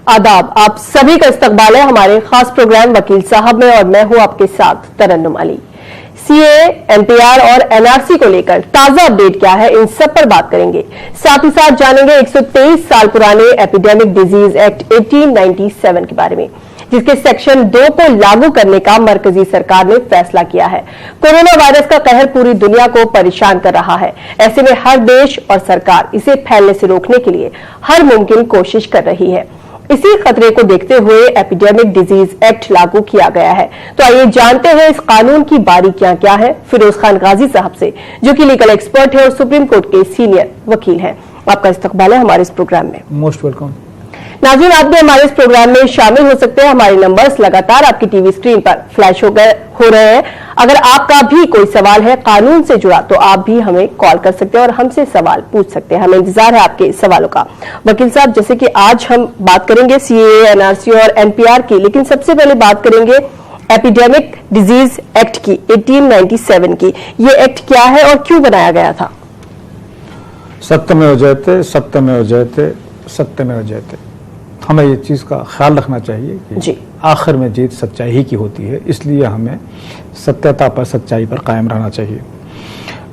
आदाब, आप सभी का इस्तकबाल है हमारे खास प्रोग्राम वकील साहब में और मैं हूं आपके साथ तरन्नुम अली। सीए, एनपीआर और एनआरसी को लेकर ताजा अपडेट क्या है, इन सब पर बात करेंगे। साथ ही साथ जानेंगे 123 साल पुराने एपिडेमिक डिजीज एक्ट 1897 के बारे में, जिसके सेक्शन 2 को लागू करने का मरकजी सरकार ने फैसला किया है। कोरोना वायरस का कहर पूरी दुनिया को परेशान कर रहा है। ऐसे में हर देश और सरकार इसे फैलने से रोकने के लिए हर मुमकिन कोशिश कर रही है। इसी खतरे को देखते हुए एपिडेमिक डिजीज एक्ट लागू किया गया है। तो आइए जानते हैं इस कानून की बारीकियां क्या है फिरोज खान गाजी साहब से, जो कि लीगल एक्सपर्ट है और सुप्रीम कोर्ट के सीनियर वकील हैं। आपका इस्तकबाल है हमारे इस प्रोग्राम में। Most welcome. नाज़रीन, आप भी हमारे इस प्रोग्राम में शामिल हो सकते हैं। हमारे नंबर्स लगातार आपकी टीवी स्क्रीन पर फ्लैश हो रहे हैं। अगर आपका भी कोई सवाल है कानून से जुड़ा तो आप भी हमें कॉल कर सकते हैं और हमसे सवाल पूछ सकते हैं। हमें इंतजार है आपके सवालों का। वकील साहब, जैसे कि आज हम बात करेंगे सीए, एनआरसी और एनपीआर की, लेकिन सबसे पहले बात करेंगे एपिडेमिक डिजीज एक्ट की 1897 की। ये एक्ट क्या है और क्यों बनाया गया था? सत्यमेव जयते, सत्यमेव जयते, सत्यमेव जयते। हमें ये चीज़ का ख्याल रखना चाहिए कि आखिर में जीत सच्चाई ही की होती है, इसलिए हमें सत्यता पर, सच्चाई पर कायम रहना चाहिए।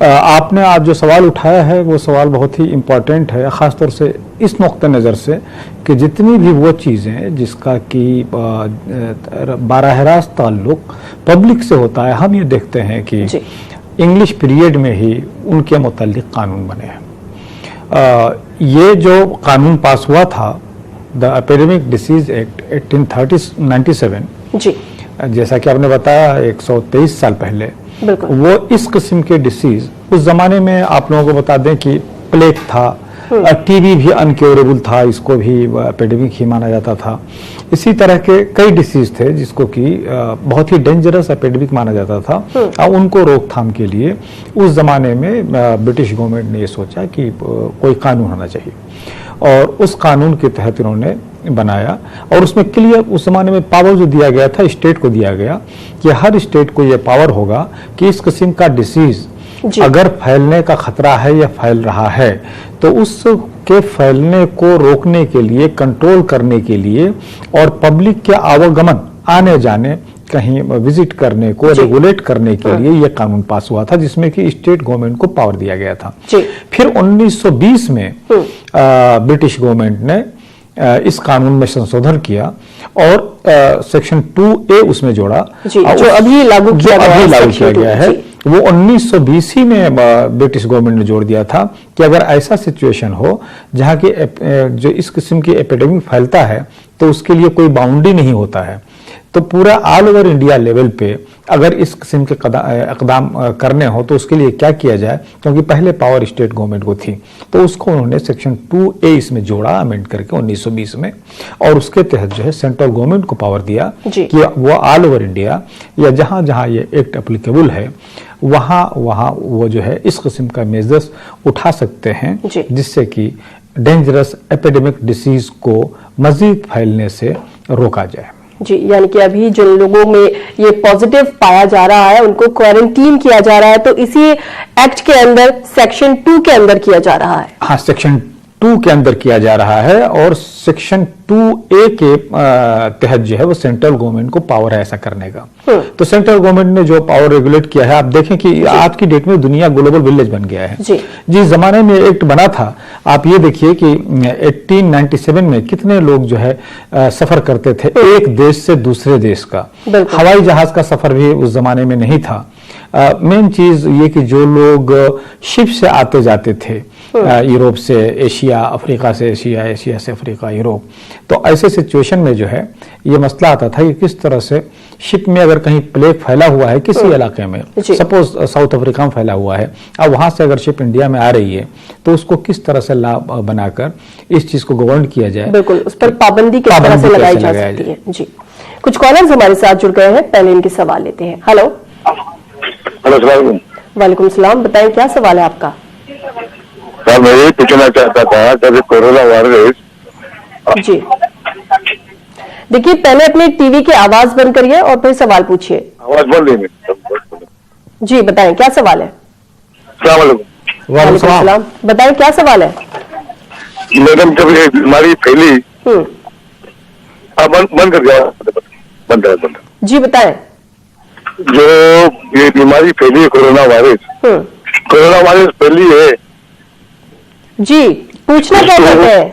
आपने आज जो सवाल उठाया है वो सवाल बहुत ही इम्पोर्टेंट है, ख़ासतौर से इस नुक्ते नज़र से कि जितनी भी वो चीज़ें जिसका कि बारह रास्त ताल्लुक पब्लिक से होता है, हम ये देखते हैं कि इंग्लिश पीरियड में ही उनके मुतल्लिक कानून बने हैं। ये जो कानून पास हुआ था, द एपिडेमिक डिसीज एक्ट 1897, जी, जैसा कि आपने बताया 123 साल पहले, वो इस किस्म के डिसीज, उस जमाने में आप लोगों को बता दें कि प्लेग था, टीबी भी अनक्योरेबल था, इसको भी एपिडेमिक ही माना जाता था। इसी तरह के कई डिसीज थे जिसको कि बहुत ही डेंजरस एपिडेमिक माना जाता था। और उनको रोकथाम के लिए उस जमाने में ब्रिटिश गवर्नमेंट ने ये सोचा कि कोई कानून होना चाहिए और उस कानून के तहत इन्होंने बनाया। और उसमें क्लियर उस जमाने में पावर जो दिया गया था, स्टेट को दिया गया कि हर स्टेट को यह पावर होगा कि इस किस्म का डिसीज अगर फैलने का खतरा है या फैल रहा है तो उसके फैलने को रोकने के लिए, कंट्रोल करने के लिए और पब्लिक के आवागमन, आने जाने, कहीं विजिट करने को रेगुलेट करने के लिए यह कानून पास हुआ था, जिसमें कि स्टेट गवर्नमेंट को पावर दिया गया था। फिर 1920 में ब्रिटिश गवर्नमेंट ने इस कानून में संशोधन किया और सेक्शन 2A उसमें जोड़ा, जो अभी लागू किया गया है। वो 1920 ही में ब्रिटिश गवर्नमेंट ने जोड़ दिया था कि अगर ऐसा सिचुएशन हो जहां की जो इस किस्म की एपिडेमिक फैलता है तो उसके लिए कोई बाउंड्री नहीं होता है, तो पूरा ऑल ओवर इंडिया लेवल पे अगर इस किस्म के इक़दाम करने हो तो उसके लिए क्या किया जाए, क्योंकि पहले पावर स्टेट गवर्नमेंट को थी, तो उसको उन्होंने सेक्शन 2A इसमें जोड़ा अमेंड करके 1920 में, और उसके तहत जो है सेंट्रल गवर्नमेंट को पावर दिया कि वो ऑल ओवर इंडिया या जहां जहां ये एक्ट एप्लीकेबल है वहां वो जो है इस किस्म का मेजर्स उठा सकते हैं, जिससे कि डेंजरस एपिडेमिक डिसीज को मजीद फैलने से रोका जाए। जी, यानी कि अभी जिन लोगों में ये पॉजिटिव पाया जा रहा है उनको क्वारंटीन किया जा रहा है, तो इसी एक्ट के अंदर सेक्शन 2 के अंदर किया जा रहा है। हाँ, सेक्शन 2 के अंदर किया जा रहा है और सेक्शन 2A के तहत जो है वो सेंट्रल गवर्नमेंट को पावर है ऐसा करने का। तो सेंट्रल गवर्नमेंट ने जो पावर रेगुलेट किया है, आप देखें कि आज की डेट में दुनिया ग्लोबल विलेज बन गया है। जिस जमाने में एक्ट बना था, आप ये देखिए कि 1897 में कितने लोग जो है सफर करते थे एक देश से दूसरे देश का। हवाई जहाज का सफर भी उस जमाने में नहीं था। मेन चीज ये कि जो लोग शिप से आते जाते थे, यूरोप से एशिया, अफ्रीका से एशिया, एशिया से अफ्रीका, यूरोप, तो ऐसे सिचुएशन में जो है ये मसला आता था कि किस तरह से शिप में अगर कहीं प्लेग फैला हुआ है किसी इलाके में, सपोज साउथ अफ्रीका में फैला हुआ है, अब वहां से अगर शिप इंडिया में आ रही है तो उसको किस तरह से लॉ बनाकर इस चीज को गवर्न किया जाए, बिल्कुल उस पर पाबंदी किस तरह से लगाई जा सकती है। जी, कुछ कॉलर्स हमारे साथ जुड़ गए हैं, पहले इनके सवाल लेते हैं। हेलो। वालेकुम सलाम, बताएं क्या सवाल है आपका? सर, मैं यही पूछना चाहता था कि कोरोना वायरस। जी, देखिए पहले अपने टीवी की आवाज बंद करिए और फिर सवाल पूछिए। आवाज बंद है। जी, बताएं क्या सवाल है? वालेकुम सलाम, बताएं क्या सवाल है? मैडम, जब ये बीमारी फैली बंद कर दिया, बंद। जी बताएं। जो ये बीमारी फैली है कोरोना वायरस फैली है जी, पूछना क्या चाहते हैं?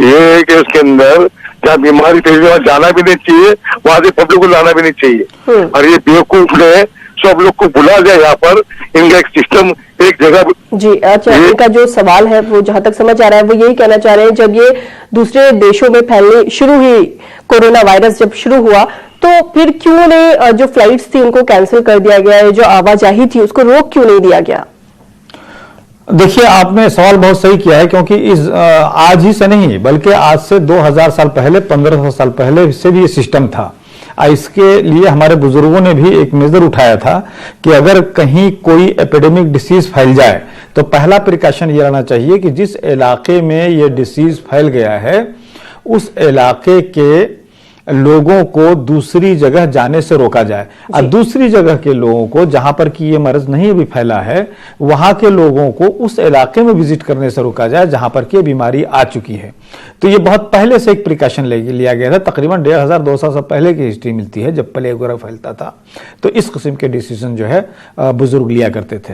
ये है कि उसके अंदर जहाँ बीमारी फैली वहाँ जाना भी नहीं चाहिए, वहां से पब्लिक को लाना भी नहीं चाहिए। और ये बेवकूफ ने सब लोग को बुला जाए यहाँ पर, इनका एक सिस्टम एक जगह। जी अच्छा, इनका जो सवाल है वो जहां तक समझ आ रहा है वो यही कहना चाह रहे हैं, जब ये दूसरे देशों में फैलने शुरू हुई, कोरोना वायरस जब शुरू हुआ, तो फिर क्यों नहीं जो फ्लाइट्स थी उनको कैंसिल कर दिया गया है, जो आवाजाही थी उसको रोक क्यों नहीं दिया गया? देखिए, आपने सवाल बहुत सही किया है, क्योंकि इस आज ही से नहीं बल्कि आज से 2000 साल पहले, 1500 साल पहले से भी ये सिस्टम था। इसके लिए हमारे बुजुर्गों ने भी एक मेजर उठाया था कि अगर कहीं कोई एपिडेमिक डिसीज फैल जाए तो पहला प्रिकॉशन ये रहना चाहिए कि जिस इलाके में ये डिसीज फैल गया है उस इलाके के लोगों को दूसरी जगह जाने से रोका जाए, और दूसरी जगह के लोगों को, जहां पर कि ये मर्ज नहीं अभी फैला है, वहां के लोगों को उस इलाके में विजिट करने से रोका जाए जहां पर कि बीमारी आ चुकी है। तो ये बहुत पहले से एक प्रिकॉशन लिया गया था, तकरीबन 1200 साल पहले की हिस्ट्री मिलती है जब प्लेग वगैरह फैलता था। तो इस किस्म के डिसीजन जो है बुजुर्ग लिया करते थे।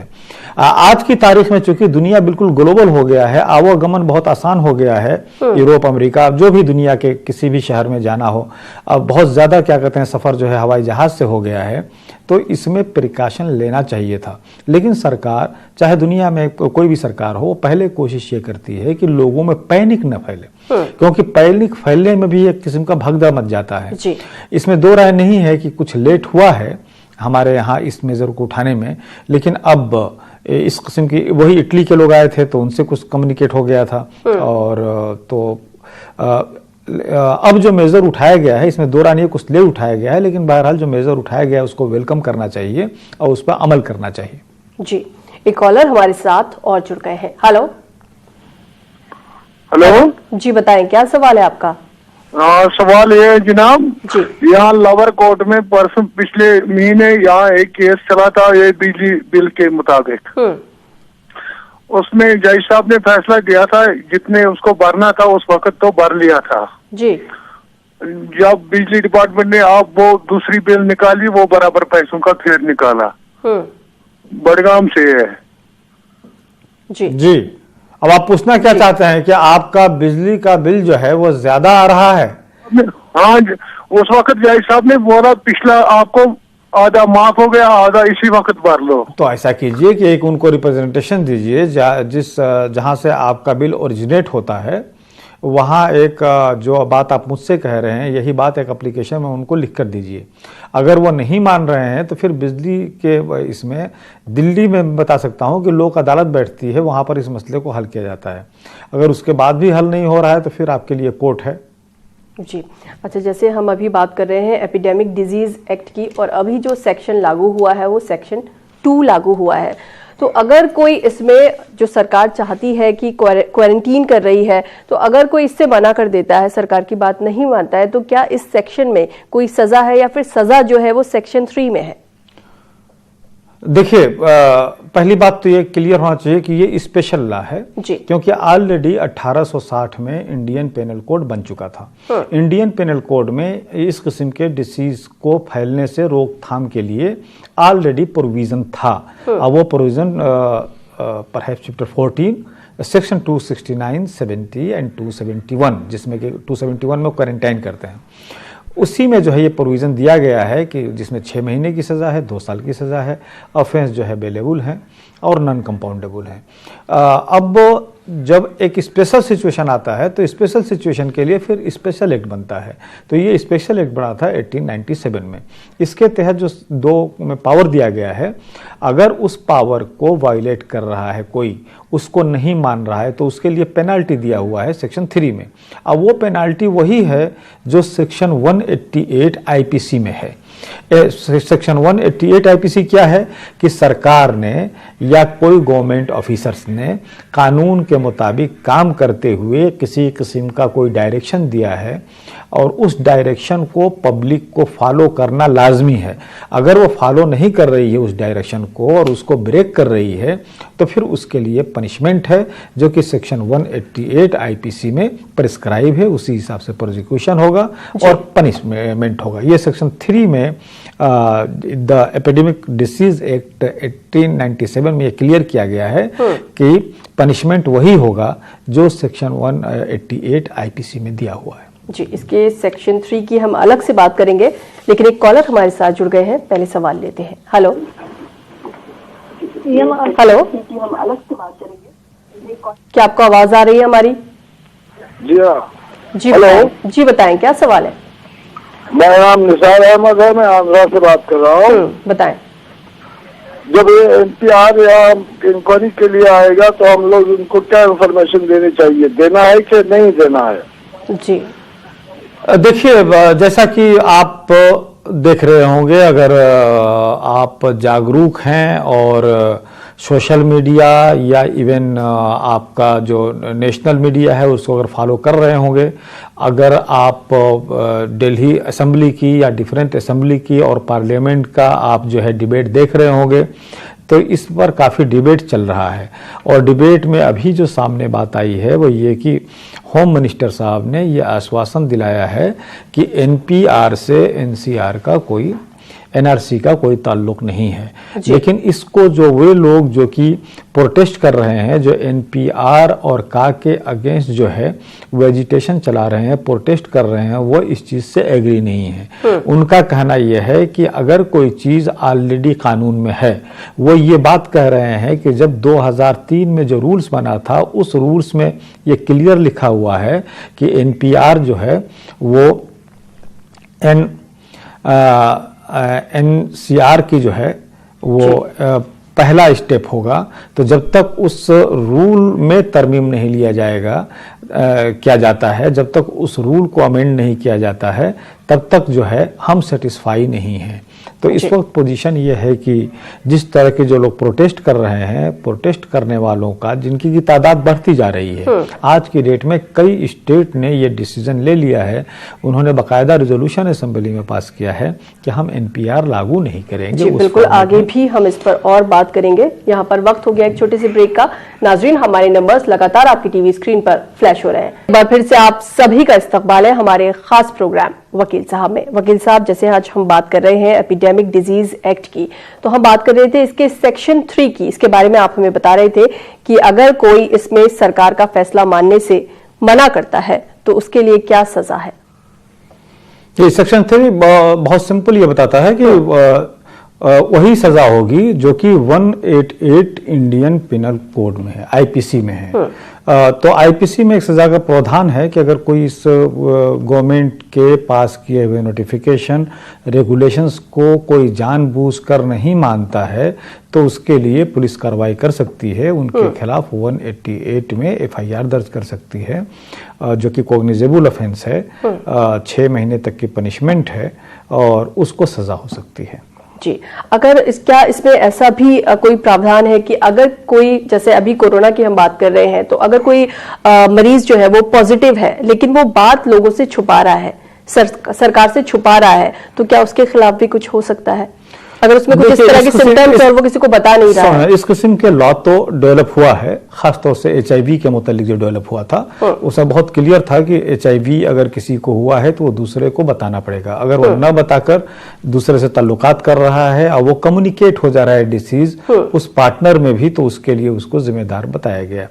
आज की तारीख में चूंकि दुनिया बिल्कुल ग्लोबल हो गया है, आवागमन बहुत आसान हो गया है, यूरोप, अमेरिका, जो भी दुनिया के किसी भी शहर में जाना हो, अब बहुत ज्यादा क्या कहते हैं सफर जो है हवाई जहाज से हो गया है, तो इसमें प्रिकॉशन लेना चाहिए था। लेकिन सरकार, चाहे दुनिया में कोई भी सरकार हो, पहले कोशिश ये करती है कि लोगों में पैनिक न फैले, क्योंकि पैनिक फैलने में भी एक किस्म का भगदड़ मच जाता है। इसमें दो राय नहीं है कि कुछ लेट हुआ है हमारे यहाँ इस मेजर को उठाने में, लेकिन अब इस किस्म की, वही इटली के लोग आए थे तो उनसे कुछ कम्युनिकेट हो गया था, और तो अब जो मेजर उठाया गया है इसमें दो राय नहीं, कुछ लेट उठाया गया है, लेकिन बहरहाल जो मेजर उठाया गया है उसको वेलकम करना चाहिए और उस पर अमल करना चाहिए। जी, एक कॉलर हमारे साथ और जुड़ गए हैं। हेलो जी, बताएं क्या सवाल है आपका? सवाल ये है जनाब जी, यहाँ लोअर कोर्ट में परसों पिछले महीने यहाँ एक केस चला था ये बिजली बिल के मुताबिक। उसमें जज साहब ने फैसला दिया था जितने उसको भरना था उस वक्त तो भर लिया था जी। जब बिजली डिपार्टमेंट ने आप वो दूसरी बिल निकाली, वो बराबर पैसों का फिर निकाला। बड़गाम से है जी। अब आप पूछना क्या चाहते हैं कि आपका बिजली का बिल जो है वो ज्यादा आ रहा है? हाँ, उस वक्त जज साहब ने बोला पिछला आपको आधा माफ हो गया, आधा इसी वक्त भर लो। तो ऐसा कीजिए कि एक उनको रिप्रेजेंटेशन दीजिए जहां से आपका बिल ओरिजिनेट होता है, वहाँ एक जो बात आप मुझसे कह रहे हैं यही बात एक एप्लीकेशन में उनको लिख कर दीजिए। अगर वो नहीं मान रहे हैं तो फिर बिजली के इसमें दिल्ली में बता सकता हूँ कि लोक अदालत बैठती है, वहाँ पर इस मसले को हल किया जाता है। अगर उसके बाद भी हल नहीं हो रहा है तो फिर आपके लिए कोर्ट है। जी अच्छा, जैसे हम अभी बात कर रहे हैं एपिडेमिक डिजीज एक्ट की, और अभी जो सेक्शन लागू हुआ है वो सेक्शन 2 लागू हुआ है, तो अगर कोई इसमें जो सरकार चाहती है कि क्वारंटीन कर रही है, तो अगर कोई इससे मना कर देता है, सरकार की बात नहीं मानता है, तो क्या इस सेक्शन में कोई सजा है या फिर सजा जो है वो सेक्शन 3 में है? देखिए, पहली बात तो ये क्लियर होना चाहिए कि ये स्पेशल लॉ है, क्योंकि ऑलरेडी 1860 में इंडियन पेनल कोड बन चुका था। इंडियन पेनल कोड में इस किस्म के डिसीज को फैलने से रोकथाम के लिए ऑलरेडी प्रोविजन था। अब वो provision perhaps chapter 14 section 269, 70 and 271, जिसमें कि 271 में क्वारंटाइन करते हैं, उसी में जो है ये प्रोविज़न दिया गया है कि जिसमें 6 महीने की सज़ा है, 2 साल की सज़ा है, ऑफेंस जो है बेलेबल है और नॉन कंपाउंडेबल है। अब जब एक स्पेशल सिचुएशन आता है तो स्पेशल सिचुएशन के लिए फिर स्पेशल एक्ट बनता है। तो ये स्पेशल एक्ट बना था 1897 में। इसके तहत जो 2 में पावर दिया गया है, अगर उस पावर को वायलेट कर रहा है कोई, उसको नहीं मान रहा है, तो उसके लिए पेनाल्टी दिया हुआ है सेक्शन 3 में। अब वो पेनाल्टी वही है जो सेक्शन 188 आईपीसी में है। सेक्शन 188 आईपीसी क्या है कि सरकार ने या कोई गवर्नमेंट ऑफिसर्स ने कानून के मुताबिक काम करते हुए किसी किस्म का कोई डायरेक्शन दिया है और उस डायरेक्शन को पब्लिक को फॉलो करना लाजमी है। अगर वो फॉलो नहीं कर रही है उस डायरेक्शन को और उसको ब्रेक कर रही है तो फिर उसके लिए पनिशमेंट है जो कि सेक्शन 188 आईपीसी में प्रिस्क्राइब है, उसी हिसाब से प्रोसिक्यूशन होगा और पनिशमेंट होगा। ये सेक्शन 3 में द एपिडेमिक डिसीज एक्ट 1897 में ये क्लियर किया गया है कि पनिशमेंट वही होगा जो सेक्शन 188 आईपीसी में दिया हुआ है। जी, इसके सेक्शन 3 की हम अलग से बात करेंगे, लेकिन एक कॉलर हमारे साथ जुड़ गए हैं, पहले सवाल लेते हैं। हेलो हेलो, क्या आपको आवाज आ रही है हमारी? जी हाँ। जी बताएं, जी बताएं क्या सवाल है? मेरा नाम निसार अहमद है, मैं आंध्रा से बात कर रहा हूँ। बताएं। जब ये एनपीआर या इंक्वायरी के लिए आएगा तो हम लोग उनको क्या इन्फॉर्मेशन देनी चाहिए, देना है कि नहीं देना है? जी देखिए, जैसा कि आप देख रहे होंगे, अगर आप जागरूक हैं और सोशल मीडिया या इवन आपका जो नेशनल मीडिया है उसको अगर फॉलो कर रहे होंगे, अगर आप दिल्ली असेंबली की या डिफरेंट असेंबली की और पार्लियामेंट का आप जो है डिबेट देख रहे होंगे, तो इस पर काफ़ी डिबेट चल रहा है। और डिबेट में अभी जो सामने बात आई है वो ये कि होम मिनिस्टर साहब ने ये आश्वासन दिलाया है कि एनपीआर से एनसीआर का कोई, एनआरसी का कोई ताल्लुक नहीं है। लेकिन इसको जो वे लोग जो कि प्रोटेस्ट कर रहे हैं, जो एनपीआर और का के अगेंस्ट जो है वेजिटेशन चला रहे हैं, प्रोटेस्ट कर रहे हैं, वो इस चीज़ से एग्री नहीं है। उनका कहना यह है कि अगर कोई चीज़ ऑलरेडी कानून में है, वो ये बात कह रहे हैं कि जब 2003 में जो रूल्स बना था उस रूल्स में ये क्लियर लिखा हुआ है कि एनपीआर जो है वो एनसीआर की जो है वो पहला स्टेप होगा। तो जब तक उस रूल में तरमीम नहीं लिया जाएगा, किया जाता है, जब तक उस रूल को अमेंड नहीं किया जाता है, तब तक जो है हम सेटिस्फाई नहीं हैं। तो इस वक्त पोजीशन ये है कि जिस तरह के जो लोग प्रोटेस्ट कर रहे हैं, प्रोटेस्ट करने वालों का जिनकी की तादाद बढ़ती जा रही है, आज की डेट में कई स्टेट ने ये डिसीजन ले लिया है, उन्होंने बाकायदा रिजोल्यूशन असेंबली में पास किया है कि हम एनपीआर लागू नहीं करेंगे। जी बिल्कुल, आगे भी हम इस पर और बात करेंगे। यहाँ पर वक्त हो गया एक छोटे से ब्रेक का। नाजरीन, हमारे नंबर्स लगातार आपकी टीवी स्क्रीन पर फ्लैश हो रहे हैं। एक बार फिर से आप सभी का इस्तकबाल है हमारे खास प्रोग्राम वकील साहब में। वकील साहब, जैसे आज हम बात कर रहे हैं एपिडेमिक डिजीज एक्ट की, तो हम बात कर रहे थे इसके सेक्शन 3 की। इसके बारे में आप हमें बता रहे थे कि अगर कोई इसमें सरकार का फैसला मानने से मना करता है तो उसके लिए क्या सजा है? ये सेक्शन 3 बहुत सिंपल ये बताता है कि वही सजा होगी जो कि 188 इंडियन पिनल कोड में है, आईपीसी में है। तो आईपीसी में एक सजा का प्रावधान है कि अगर कोई इस गवर्नमेंट के पास किए हुए नोटिफिकेशन, रेगुलेशंस को कोई जानबूझकर नहीं मानता है तो उसके लिए पुलिस कार्रवाई कर सकती है, उनके खिलाफ 188 में एफआईआर दर्ज कर सकती है, जो कि कॉग्निजेबल ऑफेंस है, 6 महीने तक की पनिशमेंट है और उसको सजा हो सकती है। जी, अगर क्या इसमें ऐसा भी कोई प्रावधान है कि अगर कोई, जैसे अभी कोरोना की हम बात कर रहे हैं, तो अगर कोई मरीज जो है वो पॉजिटिव है लेकिन वो बात लोगों से छुपा रहा है, सरकार से छुपा रहा है, तो क्या उसके खिलाफ भी कुछ हो सकता है अगर उसमें कुछ इस तरह के सिम्टम्स और वो किसी को बता नहीं रहा है? इस किस्म के लॉ तो डेवलप हुआ है, खासतौर से एचआईवी के मुतालिक जो डेवलप हुआ था उसमें बहुत क्लियर था कि एचआईवी अगर किसी को हुआ है तो वो दूसरे को बताना पड़ेगा। अगर वो न बताकर दूसरे से ताल्लुकात कर रहा है और वो कम्युनिकेट हो जा रहा है डिसीज उस पार्टनर में भी, तो उसके लिए उसको जिम्मेदार बताया गया।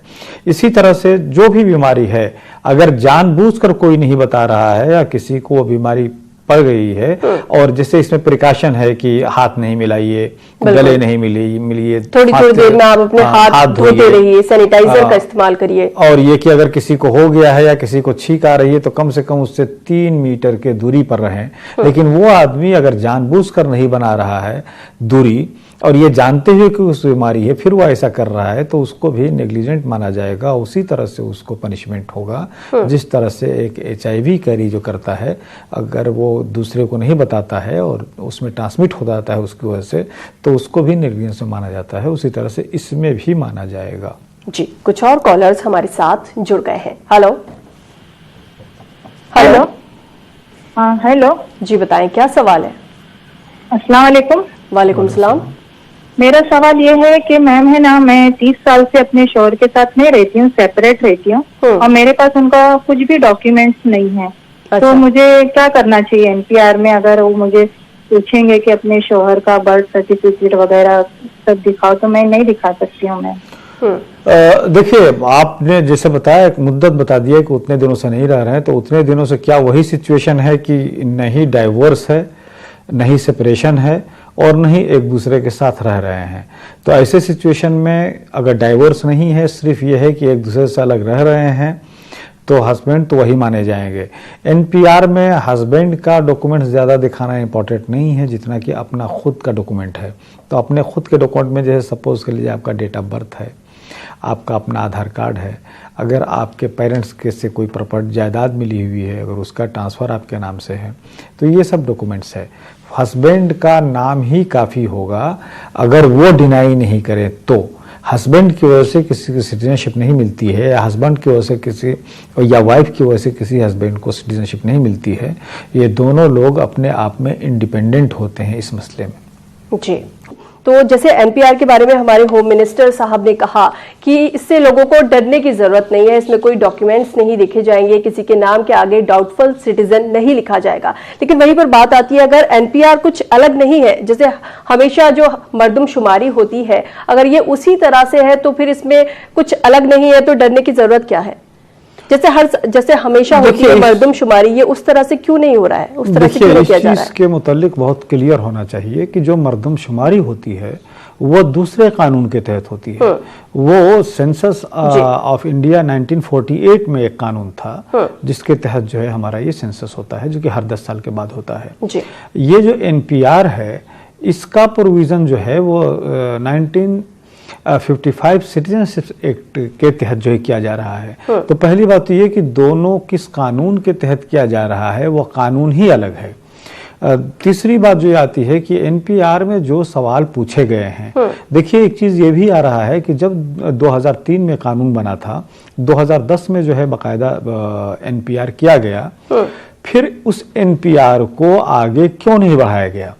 इसी तरह से जो भी बीमारी है, अगर जानबूझकर कोई नहीं बता रहा है या किसी को वो बीमारी पड़ गई है, और जैसे इसमें प्रिकॉशन है कि हाथ नहीं मिलाइए, गले नहीं मिलिए, थोड़ी देर में आप अपने हाथ धोते रहिए, सैनिटाइजर का इस्तेमाल करिए, और ये कि अगर किसी को हो गया है या किसी को छींक आ रही है तो कम से कम उससे 3 मीटर के दूरी पर रहें। लेकिन वो आदमी अगर जानबूझकर नहीं बना रहा है दूरी और ये जानते हुए कि उस बीमारी है फिर वो ऐसा कर रहा है, तो उसको भी नेग्लिजेंट माना जाएगा। उसी तरह से उसको पनिशमेंट होगा जिस तरह से एक एचआईवी कैरी जो करता है, अगर वो दूसरे को नहीं बताता है और उसमें ट्रांसमिट हो जाता है उसकी वजह से, तो उसको भी नेग्लिजेंस में माना जाता है। उसी तरह से इसमें भी माना जाएगा। जी, कुछ और कॉलर्स हमारे साथ जुड़ गए हैं। Hello hello. हाँ हेलो जी, बताएं क्या सवाल है? अस्सलाम वालेकुम। वालेकुम सलाम। मेरा सवाल ये है कि मैम है ना, मैं 30 साल से अपने शौहर के साथ नहीं रहती हूँ, सेपरेट रहती हूँ और मेरे पास उनका कुछ भी डॉक्यूमेंट्स नहीं है। तो मुझे क्या करना चाहिए एनपीआर में? अगर वो मुझे पूछेंगे कि अपने शौहर का बर्थ सर्टिफिकेट वगैरह सब दिखाओ, तो मैं नहीं दिखा सकती हूँ मैम। देखिए, आपने जैसे बताया, एक मुद्दत बता दिया कि उतने दिनों से नहीं रह रहे हैं, तो उतने दिनों से क्या वही सिचुएशन है कि नहीं डाइवोर्स है, नहीं सेपरेशन है और नहीं एक दूसरे के साथ रह रहे हैं? तो ऐसे सिचुएशन में अगर डाइवोर्स नहीं है, सिर्फ ये है कि एक दूसरे से अलग रह रहे हैं, तो हस्बैंड तो वही माने जाएंगे। एनपीआर में हस्बैंड का डॉक्यूमेंट ज़्यादा दिखाना इंपॉर्टेंट नहीं है जितना कि अपना खुद का डॉक्यूमेंट है। तो अपने खुद के डॉक्यूमेंट में जैसे सपोज कर लीजिए आपका डेट ऑफ बर्थ है, आपका अपना आधार कार्ड है, अगर आपके पेरेंट्स के से कोई प्रॉपर्टी जायदाद मिली हुई है, अगर उसका ट्रांसफ़र आपके नाम से है, तो ये सब डॉक्यूमेंट्स है। हस्बैंड का नाम ही काफ़ी होगा। अगर वो डिनाई नहीं करे तो हस्बैंड की वजह से किसी की सिटीजनशिप नहीं मिलती है, या हस्बैंड की वजह से किसी या वाइफ की वजह से किसी हस्बैंड को सिटीजनशिप नहीं मिलती है, ये दोनों लोग अपने आप में इंडिपेंडेंट होते हैं इस मसले में। जी, तो जैसे एनपीआर के बारे में हमारे होम मिनिस्टर साहब ने कहा कि इससे लोगों को डरने की जरूरत नहीं है, इसमें कोई डॉक्यूमेंट्स नहीं लिखे जाएंगे, किसी के नाम के आगे डाउटफुल सिटीजन नहीं लिखा जाएगा। लेकिन वहीं पर बात आती है, अगर एनपीआर कुछ अलग नहीं है, जैसे हमेशा जो मर्दमशुमारी होती है, अगर ये उसी तरह से है तो फिर इसमें कुछ अलग नहीं है, तो डरने की जरूरत क्या है? जैसे हमेशा होती है मर्दमशुमारी, ये उस तरह से क्यों नहीं हो रहा है? उस तरह से क्यों नहीं किया जा रहा है? इसके मुतालिक बहुत क्लियर होना चाहिए कि जो मर्दमशुमारी होती है वो दूसरे कानून के तहत होती है। वो सेंसस ऑफ इंडिया 1948 में एक कानून था जिसके तहत जो है हमारा ये सेंसस होता है, जो कि हर 10 साल के बाद होता है। ये जो एनपीआर है, इसका प्रोविजन जो है वो 1955 सिटीजनशिप एक्ट के तहत जो है किया जा रहा है। तो पहली बात तो ये कि दोनों किस कानून के तहत किया जा रहा है, वो कानून ही अलग है। तीसरी बात जो आती है कि एनपीआर में जो सवाल पूछे गए हैं, देखिए एक चीज ये भी आ रहा है कि जब 2003 में कानून बना था, 2010 में जो है बाकायदा एनपीआर किया गया, फिर उस एनपीआर को आगे क्यों नहीं बढ़ाया गया?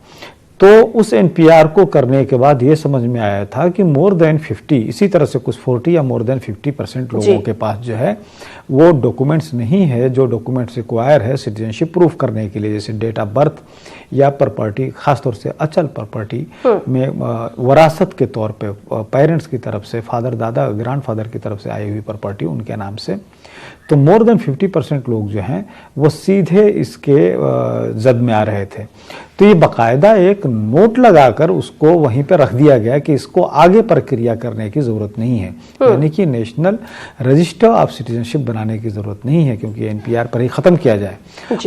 तो उस एनपीआर को करने के बाद ये समझ में आया था कि मोर देन 50, इसी तरह से कुछ 40 या मोर देन 50% लोगों के पास जो है वो डॉक्यूमेंट्स नहीं है, जो डॉक्यूमेंट्स रिक्वायर है सिटीजनशिप प्रूफ करने के लिए, जैसे डेट ऑफ बर्थ या प्रॉपर्टी, खासतौर से अचल प्रॉपर्टी में वरासत के तौर पे पेरेंट्स की तरफ से, फादर दादा ग्रैंडफादर की तरफ से आई हुई प्रॉपर्टी उनके नाम से। तो मोर देन 50% लोग जो हैं वो सीधे इसके जद में आ रहे थे। तो ये बाकायदा एक नोट लगाकर उसको वहीं पर रख दिया गया कि इसको आगे प्रक्रिया करने की जरूरत नहीं है, यानी कि नेशनल रजिस्टर ऑफ सिटीजनशिप बनाने की जरूरत नहीं है, क्योंकि एनपीआर पर ही खत्म किया जाए।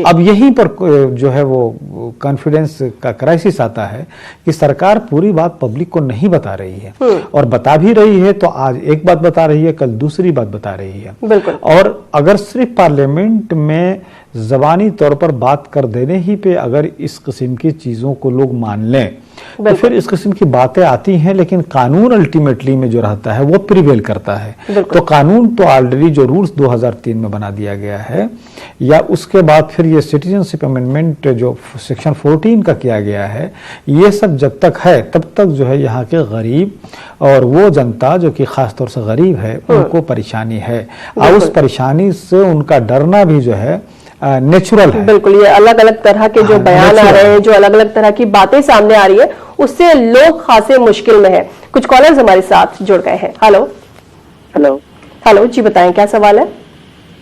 अब यहीं पर जो है वो कॉन्फिडेंस का क्राइसिस आता है कि सरकार पूरी बात पब्लिक को नहीं बता रही है, और बता भी रही है तो आज एक बात बता रही है, कल दूसरी बात बता रही है। और अगर सिर्फ पार्लियामेंट में ज़बानी तौर पर बात कर देने ही पे अगर इस किस्म की चीज़ों को लोग मान लें, तो फिर इस किस्म की बातें आती हैं, लेकिन कानून अल्टीमेटली में जो रहता है वो प्रिवेल करता है। तो कानून तो ऑलरेडी जो रूल्स 2003 में बना दिया गया है, या उसके बाद फिर ये सिटीजनशिप अमेंडमेंट जो सेक्शन 14 का किया गया है, ये सब जब तक है तब तक जो है यहाँ के गरीब और वो जनता जो कि खास तौर से गरीब है उनको परेशानी है, और उस परेशानी से उनका डरना भी जो है नेचुरल है। बिल्कुल, ये अलग अलग तरह के जो बयान आ रहे हैं, जो अलग अलग तरह की बातें सामने आ रही है, उससे लोग खासे मुश्किल में है। कुछ कॉलर्स हमारे साथ जुड़ गए हैं। हेलो हेलो जी, बताएं क्या सवाल है?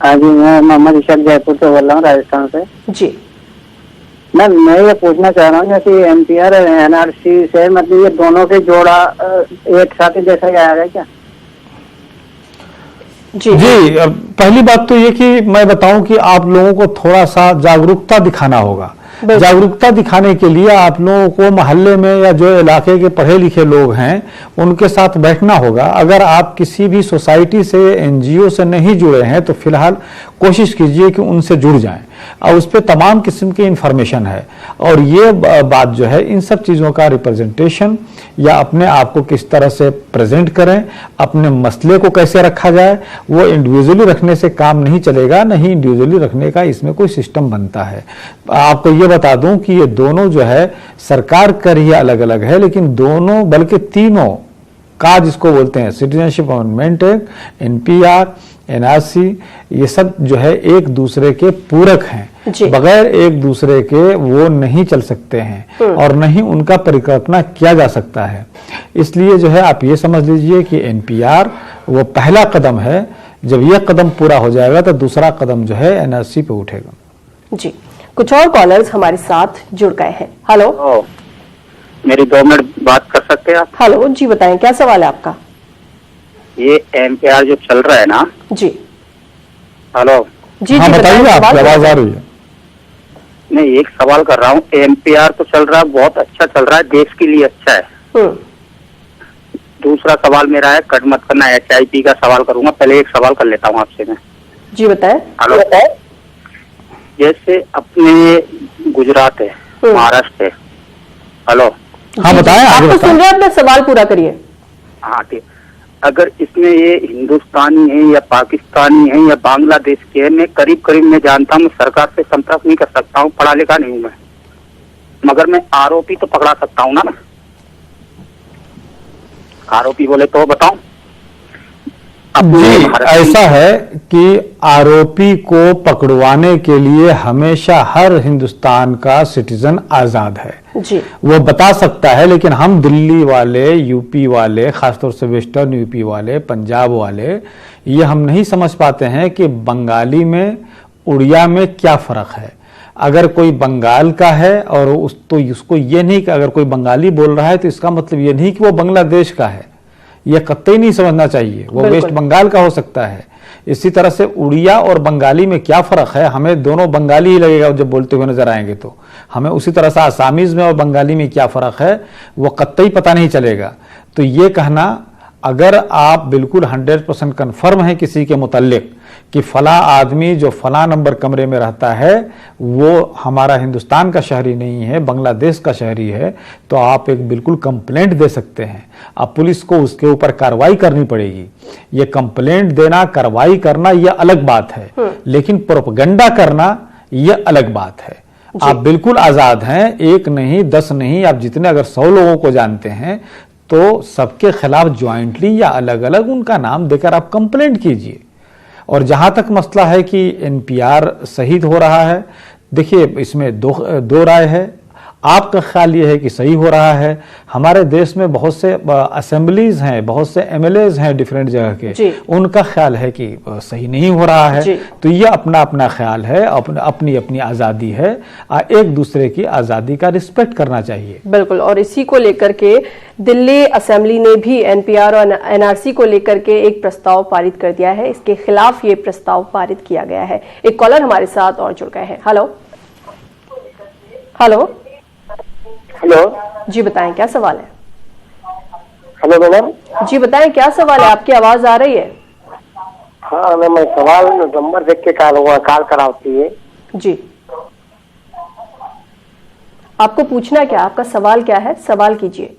हाँ जी, मैं मोहम्मद इशक जयपुर से बोल रहा हूँ, राजस्थान से जी। मैं ये पूछना चाह रहा हूँ कि एनपीआर और एनआरसी से मतलब ये दोनों के जोड़ा एक साथ जैसा ही आएगा क्या? जी, पहली बात तो ये कि मैं बताऊं कि आप लोगों को थोड़ा सा जागरूकता दिखाना होगा। जागरूकता दिखाने के लिए आप लोगों को मोहल्ले में या जो इलाके के पढ़े लिखे लोग हैं उनके साथ बैठना होगा। अगर आप किसी भी सोसाइटी से, एनजीओ से नहीं जुड़े हैं तो फिलहाल कोशिश कीजिए कि उनसे जुड़ जाएं और उस पर तमाम किस्म की इंफॉर्मेशन है। और ये बात जो है, इन सब चीज़ों का रिप्रेजेंटेशन या अपने आप को किस तरह से प्रेजेंट करें, अपने मसले को कैसे रखा जाए, वो इंडिविजुअली रखने से काम नहीं चलेगा, नहीं इंडिविजुअली रखने का इसमें कोई सिस्टम बनता है। आपको ये बता दूं कि ये दोनों जो है सरकार कर ही अलग अलग है, लेकिन दोनों बल्कि तीनों का जिसको बोलते हैं citizenship amendment act, NPR, NRC, ये सब जो है एक दूसरे के पूरक हैं। बगैर एक दूसरे के वो नहीं चल सकते हैं और नहीं उनका परिकल्पना किया जा सकता है। इसलिए जो है आप ये समझ लीजिए कि NPR वो पहला कदम है। जब यह कदम पूरा हो जाएगा तो दूसरा कदम जो है NRC पे उठेगा। जी, कुछ और कॉलर्स हमारे साथ जुड़ गए हैं। हेलो, मेरी 2 मिनट बात कर सकते हैं आप? हेलो जी, बताएं क्या सवाल है आपका? ये NPR जो चल रहा है ना जी, हेलो जी हाँ, जी बताइए, आपकी आवाज आ रही है। नहीं, एक सवाल कर रहा हूँ। NPR तो चल रहा है, बहुत अच्छा चल रहा है, देश के लिए अच्छा है। दूसरा सवाल मेरा है, कट मत करना, HIP का सवाल करूंगा। पहले एक सवाल कर लेता हूँ आपसे मैं। जी बताएं। हेलो, जैसे अपने गुजरात है, महाराष्ट्र है, हेलो हाँ बताएं, आपको सुन रहे हैं, अपना सवाल पूरा करिए। हाँ ठीक। अगर इसमें ये हिंदुस्तानी है या पाकिस्तानी है या बांग्लादेश के है, मैं करीब करीब मैं जानता हूँ, सरकार से संपर्क नहीं कर सकता हूँ, पढ़ा लिखा नहीं हूँ मैं, मगर मैं आरोपी तो पकड़ा सकता हूँ ना। मैं आरोपी बोले तो बताऊं? जी, ऐसा है कि आरोपी को पकड़वाने के लिए हमेशा हर हिंदुस्तान का सिटीजन आजाद है जी। वो बता सकता है, लेकिन हम दिल्ली वाले, यूपी वाले, खासतौर से वेस्टर्न यूपी वाले, पंजाब वाले, ये हम नहीं समझ पाते हैं कि बंगाली में, उड़िया में क्या फर्क है। अगर कोई बंगाल का है और उसको ये नहीं कि अगर कोई बंगाली बोल रहा है तो इसका मतलब ये नहीं कि वो बांग्लादेश का है, यह कतई नहीं समझना चाहिए। वो वेस्ट बंगाल का हो सकता है। इसी तरह से उड़िया और बंगाली में क्या फर्क है, हमें दोनों बंगाली ही लगेगा जब बोलते हुए नजर आएंगे तो हमें उसी तरह से आसामीज में और बंगाली में क्या फर्क है वो कतई पता नहीं चलेगा। तो ये कहना, अगर आप बिल्कुल 100% कन्फर्म है किसी के मुतल्लिक कि फला आदमी जो फला नंबर कमरे में रहता है वो हमारा हिंदुस्तान का शहरी नहीं है, बांग्लादेश का शहरी है, तो आप एक बिल्कुल कंप्लेंट दे सकते हैं। अब पुलिस को उसके ऊपर कार्रवाई करनी पड़ेगी। ये कंप्लेंट देना, कार्रवाई करना ये अलग बात है, लेकिन प्रोपगंडा करना ये अलग बात है। आप बिल्कुल आजाद हैं, 1 नहीं 10 नहीं, आप जितने अगर 100 लोगों को जानते हैं तो सबके खिलाफ ज्वाइंटली या अलग अलग उनका नाम देकर आप कंप्लेंट कीजिए। और जहां तक मसला है कि NPR सही हो रहा है, देखिए इसमें दो राय है। आपका ख्याल ये है कि सही हो रहा है। हमारे देश में बहुत से असेंबलीज हैं, बहुत से MLAs हैं डिफरेंट जगह के, उनका ख्याल है कि सही नहीं हो रहा है। तो ये अपना अपना ख्याल है, अपनी अपनी आज़ादी है। एक दूसरे की आज़ादी का रिस्पेक्ट करना चाहिए। बिल्कुल। और इसी को लेकर के दिल्ली असेंबली ने भी NPR और NRC को लेकर के एक प्रस्ताव पारित कर दिया है। इसके खिलाफ ये प्रस्ताव पारित किया गया है। एक कॉलर हमारे साथ और जुड़ गए हैं। हेलो हेलो हेलो जी, बताएं क्या सवाल है? हेलो मैडम जी बताएं क्या सवाल है? आपकी आवाज आ रही है। हाँ मैम, मैं सवाल नंबर देख के कॉल करा होती है जी। आपको पूछना क्या, आपका सवाल क्या है? सवाल कीजिए।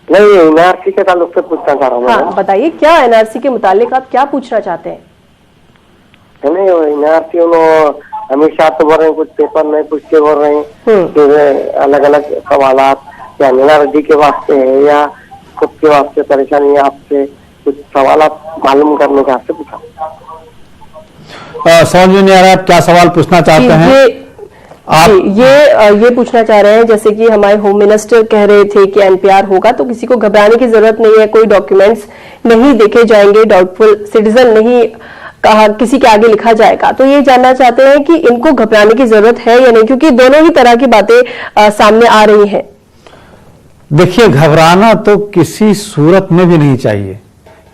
नहीं, NRC के ताल्लुक से पूछना चाह रहा हूँ। हाँ बताइए, क्या NRC के मुतालिक आप क्या पूछना चाहते हैं? नहीं, NRC हमेशा तो बोल रहे हैं, कुछ पेपर में पूछ के बोल रहे हैं अलग अलग सवालात, क्या मीना रेड्डी के वास्ते है या खुद के वास्ते परेशानी है, आपसे कुछ सवालात मालूम करने के आपसे पूछा। समझ में नहीं आ रहा आप क्या सवाल पूछना चाहते हैं? आप ये पूछना चाह रहे हैं, जैसे कि हमारे होम मिनिस्टर कह रहे थे कि NPR होगा तो किसी को घबराने की जरूरत नहीं है, कोई डॉक्यूमेंट्स नहीं देखे जाएंगे, डाउटफुल सिटीजन नहीं कहा किसी के आगे लिखा जाएगा। तो ये जानना चाहते हैं कि इनको घबराने की जरूरत है या नहीं, क्योंकि दोनों ही तरह की बातें सामने आ रही हैं। देखिए, घबराना तो किसी सूरत में भी नहीं चाहिए,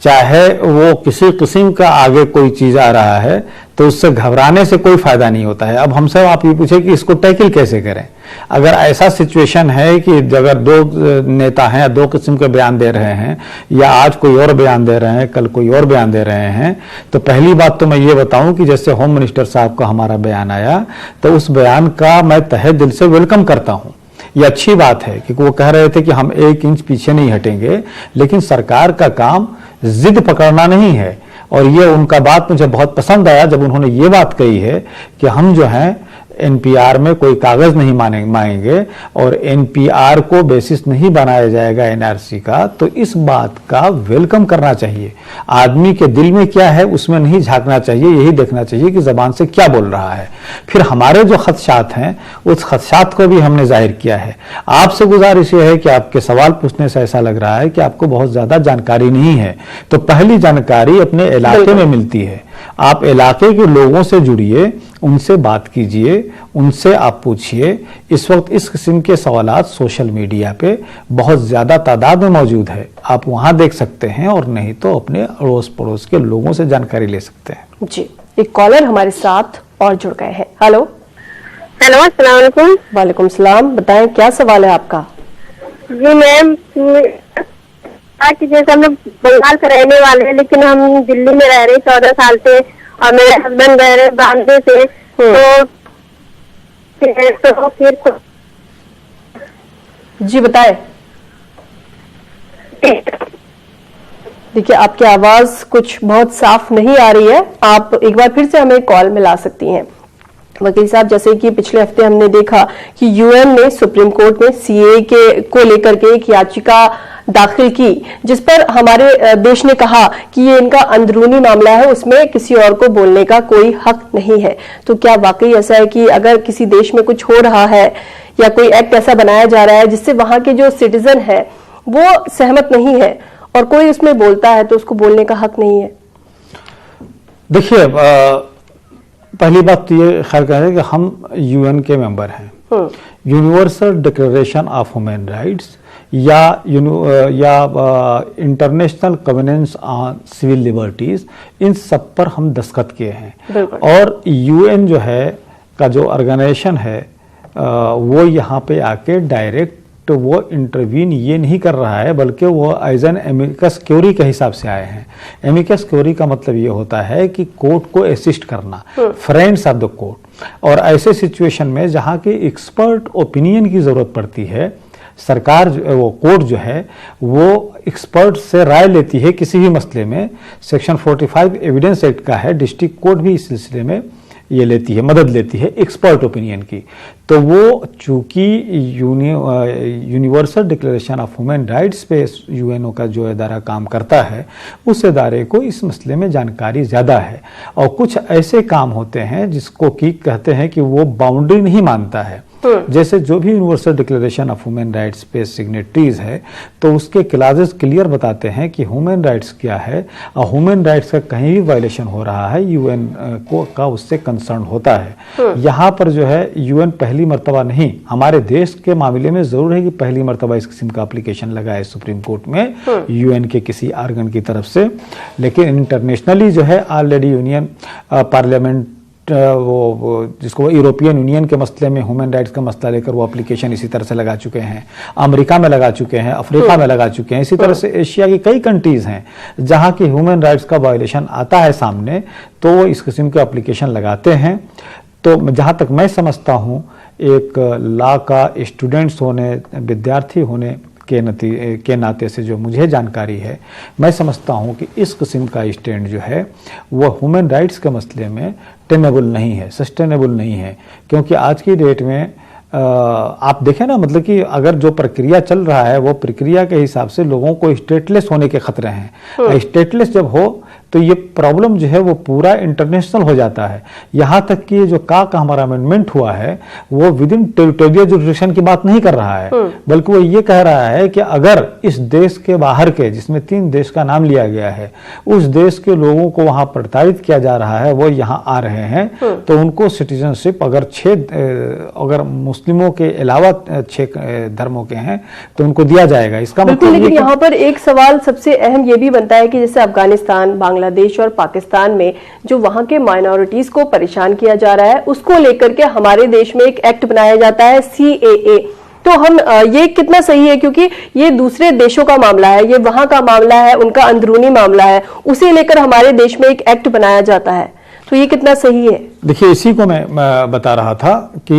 चाहे वो किसी किस्म का आगे कोई चीज आ रहा है तो उससे घबराने से कोई फायदा नहीं होता है। अब हमसे आप ये पूछे कि इसको टैकल कैसे करें। अगर ऐसा सिचुएशन है कि अगर दो नेता हैं, दो किस्म के बयान दे रहे हैं, या आज कोई और बयान दे रहे हैं, कल कोई और बयान दे रहे हैं, तो पहली बात तो मैं ये बताऊं कि जैसे होम मिनिस्टर साहब का हमारा बयान आया तो उस बयान का मैं तहे दिल से वेलकम करता हूं। ये अच्छी बात है कि वो कह रहे थे कि हम 1 इंच पीछे नहीं हटेंगे, लेकिन सरकार का काम जिद पकड़ना नहीं है। और ये उनका बात मुझे बहुत पसंद आया जब उन्होंने ये बात कही है कि हम जो है एनपीआर में कोई कागज नहीं मांगेंगे और एनपीआर को बेसिस नहीं बनाया जाएगा एनआरसी का। तो इस बात का वेलकम करना चाहिए। आदमी के दिल में क्या है उसमें नहीं झांकना चाहिए, यही देखना चाहिए कि जबान से क्या बोल रहा है। फिर हमारे जो खदशात हैं उस खदशात को भी हमने जाहिर किया है। आपसे गुजारिश ये है कि आपके सवाल पूछने से ऐसा लग रहा है कि आपको बहुत ज्यादा जानकारी नहीं है, तो पहली जानकारी अपने इलाके में मिलती है। आप इलाके के लोगों से जुड़िए, उनसे बात कीजिए, उनसे आप पूछिए। इस वक्त इस किस्म के सवालात सोशल मीडिया पे बहुत ज्यादा तादाद में मौजूद है, आप वहां देख सकते हैं, और नहीं तो अपने अड़ोस पड़ोस के लोगों से जानकारी ले सकते हैं। जी, एक कॉलर हमारे साथ और जुड़ गए हैं। हेलो हेलो, अस्सलाम वालेकुम। वालेकुम सलाम, बताएं क्या सवाल है आपका? जी मैम, कि जैसे हम लोग बंगाल के रहने वाले हैं, लेकिन हम दिल्ली में रह रहे 14 साल से, और मेरे हस्बैंड रह रहे बॉम्बे से, तो फिर जी बताएं। देखिए, आपकी आवाज कुछ बहुत साफ नहीं आ रही है, आप एक बार फिर से हमें कॉल मिला सकती हैं। वकील साहब, जैसे कि पिछले हफ्ते हमने देखा कि यूएन ने सुप्रीम कोर्ट में सीए को लेकर के एक याचिका दाखिल की, जिस पर हमारे देश ने कहा कि ये इनका अंदरूनी मामला है, उसमें किसी और को बोलने का कोई हक नहीं है। तो क्या वाकई ऐसा है कि अगर किसी देश में कुछ हो रहा है या कोई एक्ट ऐसा बनाया जा रहा है जिससे वहां के जो सिटीजन है वो सहमत नहीं है और कोई उसमें बोलता है तो उसको बोलने का हक नहीं है? देखिए, पहली बात तो ये ख्याल करें कि हम यूएन के मेंबर हैं। Universal declaration of human rights या इंटरनेशनल कवेनेंस ऑन सिविल लिबर्टीज, इन सब पर हम दस्तखत किए हैं। और यूएन जो है का जो ऑर्गेनाइजेशन है वो यहाँ पे आके डायरेक्ट वो इंटरवीन ये नहीं कर रहा है, बल्कि वो एज एन एमिकस क्यूरी के हिसाब से आए हैं। एमिकस क्यूरी का मतलब ये होता है कि कोर्ट को असिस्ट करना, फ्रेंड्स ऑफ द कोर्ट। और ऐसे सिचुएशन में जहाँ की एक्सपर्ट ओपिनियन की जरूरत पड़ती है, सरकार वो कोर्ट जो है वो एक्सपर्ट से राय लेती है किसी भी मसले में। सेक्शन 45 एविडेंस एक्ट का है, डिस्ट्रिक्ट कोर्ट भी इस सिलसिले में ये लेती है, मदद लेती है एक्सपर्ट ओपिनियन की। तो वो चूंकि universal declaration of human rights पे यूएनओ का जो इदारा काम करता है, उस इदारे को इस मसले में जानकारी ज़्यादा है। और कुछ ऐसे काम होते हैं जिसको कि कहते हैं कि वो बाउंड्री नहीं मानता है। जैसे जो भी universal declaration of human rights पे सिग्नेटरीज है, तो उसके क्लाजेस क्लियर बताते हैं कि ह्यूमन राइट्स क्या है, और ह्यूमन राइट्स का कहीं भी वायलेशन हो रहा है यूएन का उससे कंसर्न होता है। यहाँ पर जो है यूएन पहली मर्तबा नहीं, हमारे देश के मामले में जरूर है कि पहली मर्तबा इस किस्म का एप्लीकेशन लगा है सुप्रीम कोर्ट में यूएन के किसी आर्गन की तरफ से। लेकिन इंटरनेशनली जो है ऑलरेडी यूनियन पार्लियामेंट वो जिसको यूरोपियन यूनियन के मसले में ह्यूमन राइट्स का मसला लेकर वो एप्लीकेशन इसी तरह से लगा चुके हैं, अमेरिका में लगा चुके हैं, अफ्रीका में लगा चुके हैं। इसी तरह से एशिया की कई कंट्रीज हैं जहां की ह्यूमन राइट्स का वायलेशन आता है सामने, तो वो इस किस्म के एप्लीकेशन लगाते हैं। तो जहां तक मैं समझता हूं, एक लॉ का स्टूडेंट्स होने, विद्यार्थी होने के नाते से जो मुझे जानकारी है, मैं समझता हूं कि इस किस्म का स्टैंड जो है वो ह्यूमन राइट्स के मसले में टेनेबल नहीं है, सस्टेनेबल नहीं है। क्योंकि आज की डेट में आप देखें ना, मतलब कि अगर जो प्रक्रिया चल रहा है वो प्रक्रिया के हिसाब से लोगों को स्टेटलेस होने के खतरे हैं। स्टेटलेस जब हो तो ये प्रॉब्लम जो है वो पूरा इंटरनेशनल हो जाता है। यहाँ तक कि जो का हमारा अमेंडमेंट हुआ है वो विद इन टेरिटोरियल जुरिडिक्शन की बात नहीं कर रहा है, बल्कि वो ये कह रहा है कि अगर इस देश के बाहर के, जिसमें 3 देश का नाम लिया गया है, उस देश के लोगों को वहां प्रताड़ित किया जा रहा है, वो यहाँ आ रहे हैं, तो उनको सिटीजनशिप अगर मुस्लिमों के अलावा 6 धर्मों के हैं तो उनको दिया जाएगा। इसका मतलब लेकिन यहाँ पर एक सवाल सबसे अहम ये भी बनता है कि जैसे अफगानिस्तान, बांग्लादेश और पाकिस्तान में जो वहां के माइनॉरिटीज को परेशान किया जा रहा है, उसको लेकर के हमारे देश में एक एक्ट बनाया जाता है CAA। तो हम ये कितना सही है, क्योंकि ये दूसरे देशों का मामला है, ये वहां का मामला है, उनका अंदरूनी मामला है, उसे लेकर हमारे देश में एक एक्ट बनाया जाता है, तो ये कितना सही है? देखिए, इसी को मैं बता रहा था कि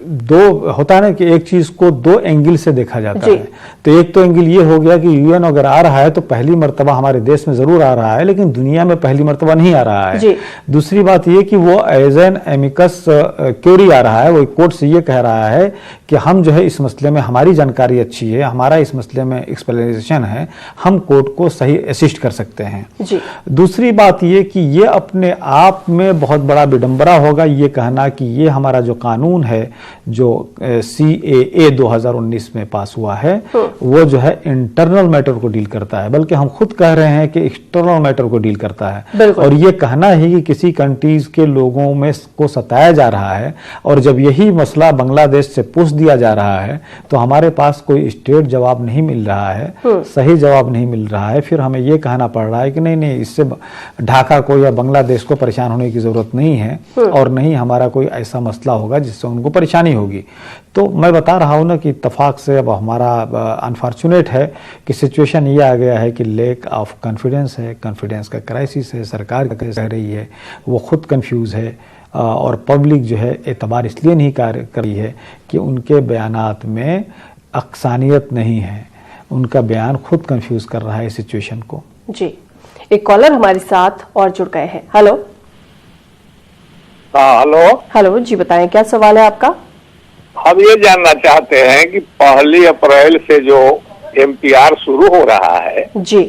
दो होता है ना कि एक चीज को 2 एंगल से देखा जाता है। तो एक तो एंगल ये हो गया कि UN अगर आ रहा है तो पहली मर्तबा हमारे देश में जरूर आ रहा है, लेकिन दुनिया में पहली मर्तबा नहीं आ रहा है। दूसरी बात ये कि वो एज एन एमिकस क्यूरी आ रहा है, वो कोर्ट से ये कह रहा है कि हम जो है इस मसले में, हमारी जानकारी अच्छी है, हमारा इस मसले में एक्सप्लेनेशन है, हम कोर्ट को सही असिस्ट कर सकते हैं। दूसरी बात ये कि ये अपने आप में बहुत बड़ा विडंबना होगा ये कहना कि ये हमारा जो कानून है, जो CAA 2019 में पास हुआ है, वो जो है इंटरनल मैटर को डील करता है, बल्कि हम खुद कह रहे हैं कि एक्सटर्नल मैटर को डील करता है। और ये कहना है कि किसी कंट्रीज के लोगों में को सताया जा रहा है, और जब यही मसला बांग्लादेश से पूछ दिया जा रहा है तो हमारे पास कोई स्टेट जवाब नहीं मिल रहा है, सही जवाब नहीं मिल रहा है, फिर हमें ये कहना पड़ रहा है कि नहीं नहीं, इससे ढाका को या बांग्लादेश को परेशान होने की जरूरत नहीं है, और नहीं हमारा कोई ऐसा मसला होगा जिससे उनको परेशानी होगी। तो मैं बता रहा हूं ना कि इत्तेफाक से अब हमारा अनफॉर्चुनेट है कि सिचुएशन ये आ गया है कि लेक ऑफ कॉन्फिडेंस है, कॉन्फिडेंस का क्राइसिस है, सरकार कह रही है, वो खुद कंफ्यूज है, और पब्लिक जो है एतबार इसलिए नहीं कर रही है कि उनके बयानात में अक्सानियत नहीं है, उनका बयान खुद कंफ्यूज कर रहा है सिचुएशन को। जी, एक कॉलर हमारे साथ और जुड़ गए हैं। हेलो। हाँ, हेलो जी, बताएं क्या सवाल है आपका? हम ये जानना चाहते हैं कि 1 अप्रैल से जो MPR शुरू हो रहा है जी,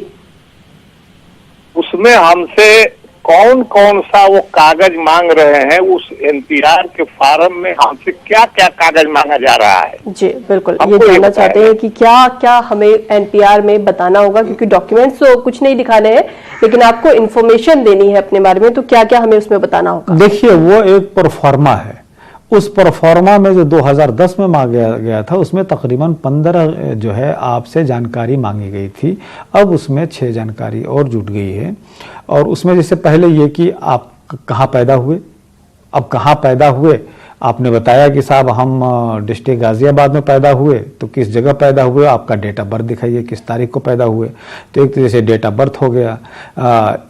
उसमें हमसे कौन कौन सा वो कागज मांग रहे हैं? उस NPR के फार्म में हमसे क्या क्या कागज मांगा जा रहा है? जी बिल्कुल, ये जानना चाहते हैं कि क्या क्या हमें NPR में बताना होगा, क्योंकि डॉक्यूमेंट्स तो कुछ नहीं दिखाने हैं, लेकिन आपको इन्फॉर्मेशन देनी है अपने बारे में, तो क्या क्या हमें उसमें बताना होगा? देखिए, वो एक परफॉर्मा है, उस परफॉर्मा में जो 2010 में मांगा गया था उसमें तकरीबन 15 जो है आपसे जानकारी मांगी गई थी। अब उसमें 6 जानकारी और जुट गई है, और उसमें जैसे पहले ये कि आप कहाँ पैदा हुए, अब कहाँ पैदा हुए आपने बताया कि साहब हम डिस्ट्रिक्ट गाजियाबाद में पैदा हुए, तो किस जगह पैदा हुए, आपका डेट ऑफ बर्थ दिखाइए, किस तारीख को पैदा हुए। तो एक तरह से डेट ऑफ बर्थ हो गया,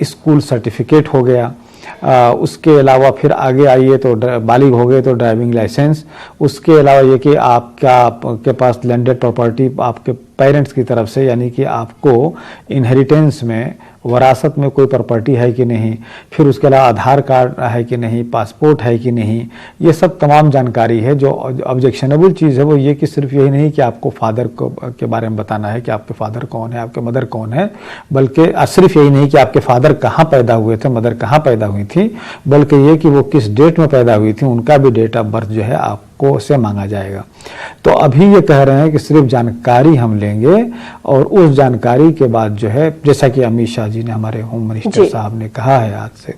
स्कूल सर्टिफिकेट हो गया, उसके अलावा फिर आगे आइए तो बालिग हो गए तो ड्राइविंग लाइसेंस, उसके अलावा ये कि आपके पास लैंडेड प्रॉपर्टी आपके पेरेंट्स की तरफ से, यानी कि आपको इनहेरिटेंस में, वरासत में कोई प्रॉपर्टी है कि नहीं, फिर उसके अलावा आधार कार्ड है कि नहीं, पासपोर्ट है कि नहीं, ये सब तमाम जानकारी है। जो ऑब्जेक्शनेबल चीज़ है वो ये कि सिर्फ यही नहीं कि आपको फादर के बारे में बताना है कि आपके फादर कौन है, आपके मदर कौन है, बल्कि सिर्फ यही नहीं कि आपके फादर कहाँ पैदा हुए थे, मदर कहाँ पैदा हुई थी, बल्कि ये कि वो किस डेट में पैदा हुई थी, उनका भी डेट ऑफ बर्थ जो है आपको से मांगा जाएगा। तो अभी ये कह रहे हैं कि सिर्फ जानकारी हम लेंगे, और उस जानकारी के बाद जो है, जैसा कि अमित शाह जी ने, हमारे होम मिनिस्टर साहब ने कहा है आज से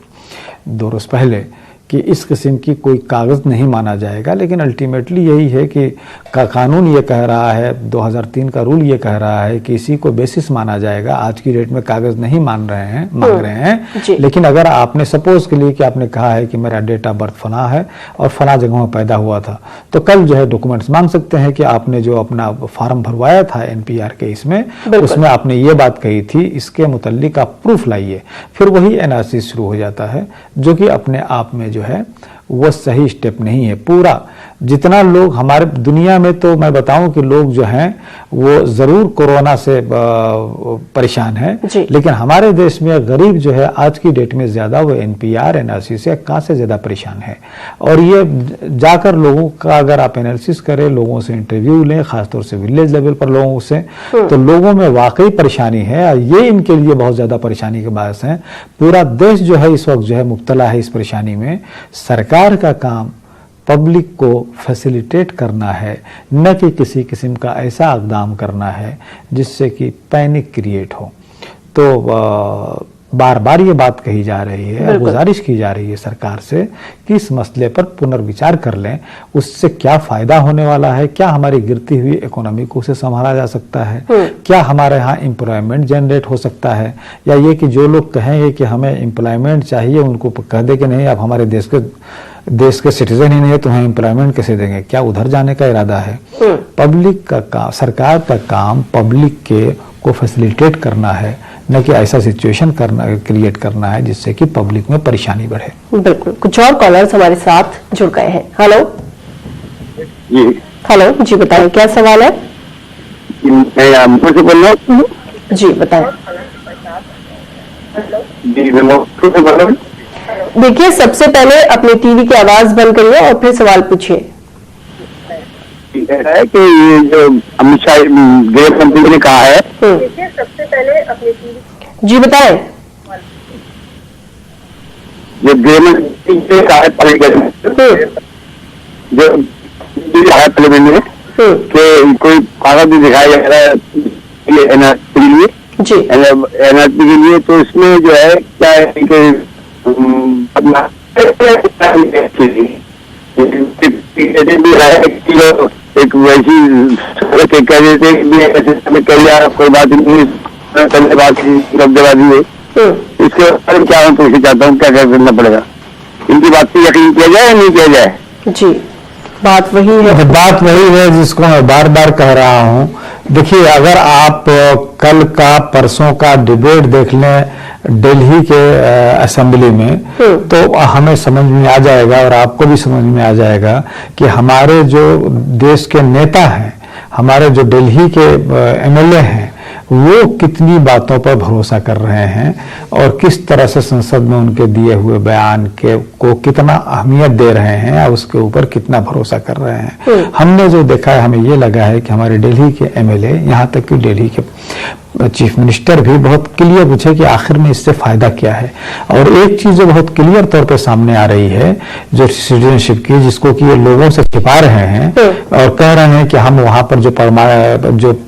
2 रोज पहले कि इस किस्म की कोई कागज नहीं माना जाएगा, लेकिन अल्टीमेटली यही है कि कानून ये कह रहा है, 2003 का रूल ये कह रहा है कि इसी को बेसिस माना जाएगा। आज की डेट में कागज नहीं मांग रहे हैं, लेकिन अगर आपने सपोज के लिए कि आपने कहा है कि मेरा डेट ऑफ बर्थ फला है और फला जगह में पैदा हुआ था, तो कल जो है डॉक्यूमेंट्स मांग सकते हैं कि आपने जो अपना फार्म भरवाया था NPR के इसमें, उसमें आपने ये बात कही थी, इसके मुतल्लिक आप प्रूफ लाइए, फिर वही NRC शुरू हो जाता है, जो कि अपने आप में जो है वो सही स्टेप नहीं है। पूरा जितना लोग हमारे दुनिया में, तो मैं बताऊं कि लोग जो हैं वो जरूर कोरोना से परेशान हैं, लेकिन हमारे देश में गरीब जो है आज की डेट में ज्यादा वो एनपीआर एनआरसी से कहाँ से ज्यादा परेशान है। और ये जाकर लोगों का अगर आप एनालिसिस करें, लोगों से इंटरव्यू लें, खासतौर से विलेज लेवल पर लोगों से, तो लोगों में वाकई परेशानी है। ये इनके लिए बहुत ज्यादा परेशानी के बायस है। पूरा देश जो है इस वक्त जो है मुब्तला है इस परेशानी में। सरकार का काम पब्लिक को फैसिलिटेट करना है, न कि किसी किस्म का ऐसा इक़दाम करना है जिससे कि पैनिक क्रिएट हो। तो बार बार ये बात कही जा रही है, गुजारिश की जा रही है सरकार से कि इस मसले पर पुनर्विचार कर लें। उससे क्या फायदा होने वाला है, क्या हमारी गिरती हुई इकोनॉमी को उसे संभाला जा सकता है, क्या हमारे यहाँ एम्प्लॉयमेंट जनरेट हो सकता है, या ये कि जो लोग कहेंगे कि हमें एम्प्लॉयमेंट चाहिए उनको कह दे कि नहीं आप हमारे देश के सिटीजन ही नहीं है तो हमें एम्प्लॉयमेंट कैसे देंगे, क्या उधर जाने का इरादा है। पब्लिक का सरकार का काम पब्लिक को फैसिलिटेट करना है, न कि ऐसा सिचुएशन क्रिएट करना है जिससे कि पब्लिक में परेशानी बढ़े। बिल्कुल। कुछ और कॉलर्स हमारे साथ जुड़ गए हैं। हेलो जी, हेलो जी, बताएं क्या सवाल है। मैं मुझे बोल रहा हूँ। जी बताएं। जी मैं देखिए, सबसे पहले अपने टीवी की आवाज बंद करिए और फिर सवाल पूछिए। है कि ये जो अमित शाह गृह मंत्री ने कहा है, सबसे पहले अपने टीवी। जी बताएं। जो गृह मंत्री ने कहा है पार्लियामेंट में कि कोई कागज भी दिखाया जा रहा है एनआरसी के लिए, एनआरसी के लिए, तो इसमें जो है क्या है कि एक वैसी कह देते कोई बात नहीं, कब्जेबाजी है, इसके बारे में क्या मैं पूछना चाहता हूँ, क्या करना पड़ेगा, इनकी बात पर यकीन किया जाए या नहीं किया जाए। जी बात वही है, बात वही है जिसको मैं बार बार कह रहा हूँ। देखिए, अगर आप कल का परसों का डिबेट देख लें दिल्ली के असेंबली में, तो हमें समझ में आ जाएगा और आपको भी समझ में आ जाएगा कि हमारे जो देश के नेता हैं, हमारे जो दिल्ली के एमएलए हैं, वो कितनी बातों पर भरोसा कर रहे हैं और किस तरह से संसद में उनके दिए हुए बयान को कितना अहमियत दे रहे हैं और उसके ऊपर कितना भरोसा कर रहे हैं। हमने जो देखा है, हमें ये लगा है कि हमारे दिल्ली के एमएलए, यहाँ तक कि दिल्ली के चीफ मिनिस्टर भी बहुत क्लियर पूछे कि आखिर में इससे फायदा क्या है। और एक चीज जो बहुत क्लियर तौर पे सामने आ रही है जो सिटीजनशिप की, जिसको कि ये लोगों से छिपा रहे हैं और कह रहे हैं कि हम वहां पर जो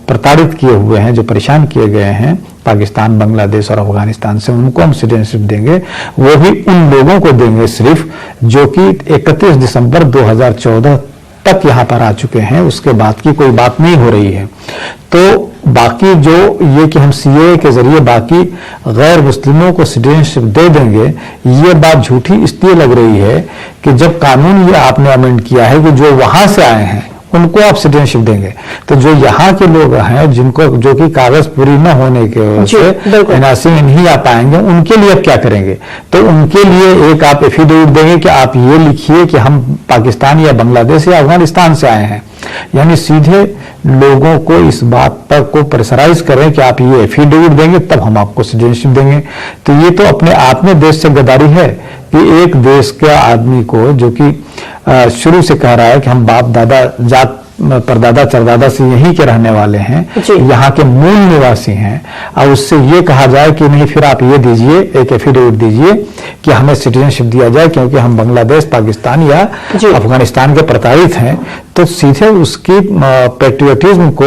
प्रताड़ित किए हुए हैं, जो परेशान किए गए हैं पाकिस्तान, बांग्लादेश और अफगानिस्तान से, उनको हम सिटीजनशिप देंगे, वो भी उन लोगों को देंगे सिर्फ जो कि 31 दिसंबर 2014 तक यहाँ पर आ चुके हैं, उसके बाद की कोई बात नहीं हो रही है। तो बाकी जो ये कि हम सीए के जरिए बाकी गैर मुस्लिमों को सिटीजनशिप दे देंगे, ये बात झूठी इसलिए लग रही है कि जब कानून ये आपने अमेंड किया है कि जो वहां से आए हैं उनको आप सिटीजनशिप देंगे, तो जो यहाँ के लोग हैं जिनको जो कि कागज पूरी न होने के वजह से एनआरसी में नहीं आ पाएंगे, उनके लिए आप क्या करेंगे। तो उनके लिए एक आप एफिडेविट देंगे कि आप ये लिखिए कि हम पाकिस्तान या बांग्लादेश या अफगानिस्तान से आए हैं, यानी सीधे लोगों को इस बात पर को प्रेशराइज करें कि आप ये एफिडेविट देंगे तब हम आपको सिटीजनशिप देंगे। तो ये तो अपने आप में देश से गद्दारी है कि एक देश के आदमी को जो कि शुरू से कह रहा है कि हम बाप दादा जात परदादा चरदादा से यहीं के रहने वाले हैं, यहाँ के मूल निवासी हैं, और उससे ये कहा जाए कि नहीं फिर आप ये दीजिए, एक एफिडेविट दीजिए कि हमें सिटीजनशिप दिया जाए क्योंकि हम बांग्लादेश, पाकिस्तान या अफगानिस्तान के प्रताड़ित हैं, तो सीधे उसकी पेट्रियटिज्म को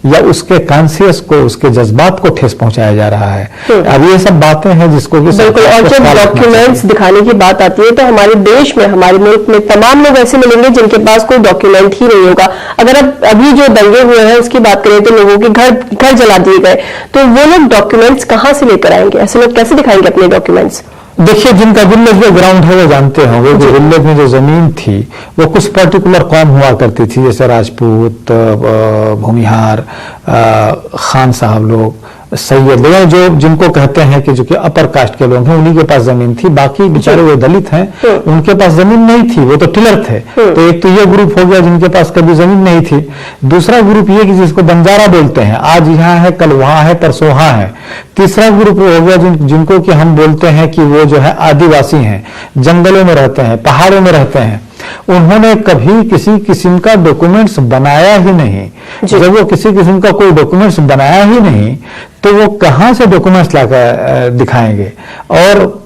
या उसके कॉन्शियस को, उसके जज्बात को ठेस पहुंचाया जा रहा है। अब ये सब बातें हैं जिसको कि बिल्कुल, और जब डॉक्यूमेंट्स दिखाने की बात आती है तो हमारे देश में, हमारे मुल्क में तमाम लोग ऐसे मिलेंगे जिनके पास कोई डॉक्यूमेंट ही नहीं होगा। अगर अब अभी जो दंगे हुए हैं उसकी बात करें तो लोगों के घर जला दिए गए, तो वो लोग डॉक्यूमेंट्स कहाँ से लेकर आएंगे? ऐसे लोग कैसे दिखाएंगे अपने डॉक्यूमेंट्स? देखिए, जिनका विलेज में ग्राउंड है वो जानते होंगे कि विलेज में जो जमीन थी वो कुछ पर्टिकुलर कौम हुआ करती थी, जैसे राजपूत, भूमिहार, खान साहब लोग, सही है, लेकिन जो जिनको कहते हैं कि जो कि अपर कास्ट के लोग हैं उन्हीं के पास जमीन थी, बाकी बेचारे वो दलित हैं उनके पास जमीन नहीं थी, वो तो टिलर थे। तो एक तो ये ग्रुप हो गया जिनके पास कभी जमीन नहीं थी। दूसरा ग्रुप ये कि जिसको बंजारा बोलते हैं, आज यहाँ है कल वहां है परसों वहां है। तीसरा ग्रुप हो गया जिनको कि हम बोलते हैं कि वो जो है आदिवासी हैं, जंगलों में रहते हैं, पहाड़ों में रहते हैं। उन्होंने कभी किसी किस्म का डॉक्यूमेंट्स बनाया ही नहीं। जब वो किसी किस्म का कोई डॉक्यूमेंट्स बनाया ही नहीं तो वो कहां से डॉक्यूमेंट्स लाकर दिखाएंगे। और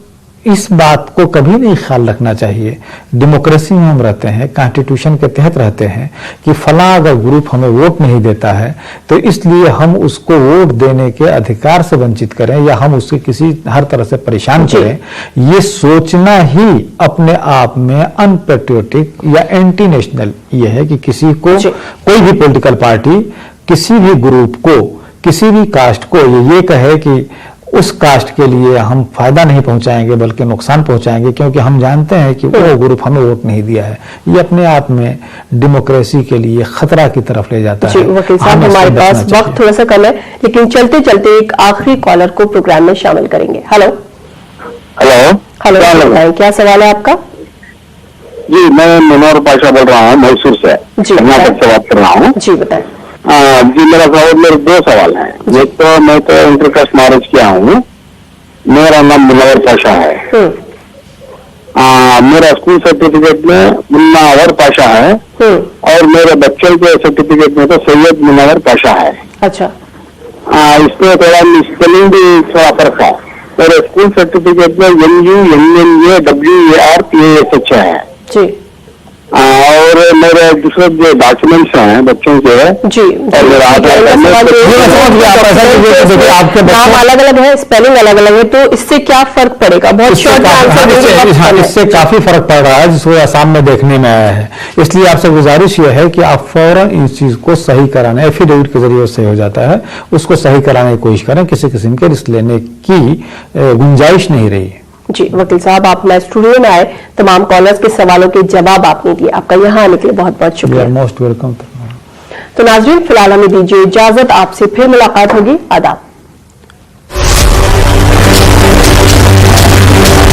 इस बात को कभी नहीं ख्याल रखना चाहिए। डेमोक्रेसी में हम रहते हैं, कॉन्स्टिट्यूशन के तहत रहते हैं कि फला अगर ग्रुप हमें वोट नहीं देता है तो इसलिए हम उसको वोट देने के अधिकार से वंचित करें या हम उसके किसी हर तरह से परेशान करें, ये सोचना ही अपने आप में अनपेट्रियोटिक या एंटी नेशनल ये है कि किसी को कोई भी पॉलिटिकल पार्टी किसी भी ग्रुप को किसी भी कास्ट को ये कहे कि उस कास्ट के लिए हम फायदा नहीं पहुंचाएंगे बल्कि नुकसान पहुंचाएंगे क्योंकि हम जानते हैं कि वो ग्रुप हमें वोट नहीं दिया है, ये अपने आप में डेमोक्रेसी के लिए खतरा की तरफ ले जाता है। वकील साहब, हमारे पास वक्त थोड़ा सा कम है लेकिन चलते चलते एक आखिरी कॉलर को प्रोग्राम में शामिल करेंगे। हेलो हेलो, क्या सवाल है आपका? जी, मैं मनोहर पाशा बोल रहा हूँ, मैसूर से, कर्नाटक से बात कर रहा हूँ। जी बताएं। जी, मेरे दो सवाल हैं। एक तो मैं तो इंटरकास्ट मैरिज किया हूँ, मेरा नाम मुनव्वर पाशा है। मेरा स्कूल सर्टिफिकेट में मुन्नावर पाशा है और मेरे बच्चे के सर्टिफिकेट में तो सैयद मुनव्वर पाशा है। अच्छा। इसमें थोड़ा स्पेलिंग भी थोड़ा फर्क है। मेरे स्कूल सर्टिफिकेट में MUNNAWARPASH है जी। और मेरे दूसरे जो डॉक्यूमेंट्स हैं बच्चों के जी, और मेरा आपके नाम अलग अलग है, स्पेलिंग अलग अलग है, तो इससे क्या फर्क पड़ेगा? बहुत शॉर्ट आंसर। इससे काफी फर्क पड़ रहा है जिसको आसाम में देखने में आया है। इसलिए आपसे गुजारिश यह है कि आप फौरन इस चीज को सही कराने, एफिडेविट के जरिए सही हो जाता है, उसको सही कराने की कोशिश करें। किसी किस्म के रिस्क लेने की गुंजाइश नहीं रही है। जी वकील साहब, आप हमारे स्टूडियो में आए, तमाम कॉलर्स के सवालों के जवाब आपने दिए, आपका यहाँ आने के लिए बहुत बहुत शुक्रिया। Most welcome. तो नाज़रीन, फिलहाल हमें दीजिए इजाजत, आपसे फिर मुलाकात होगी। आदाब।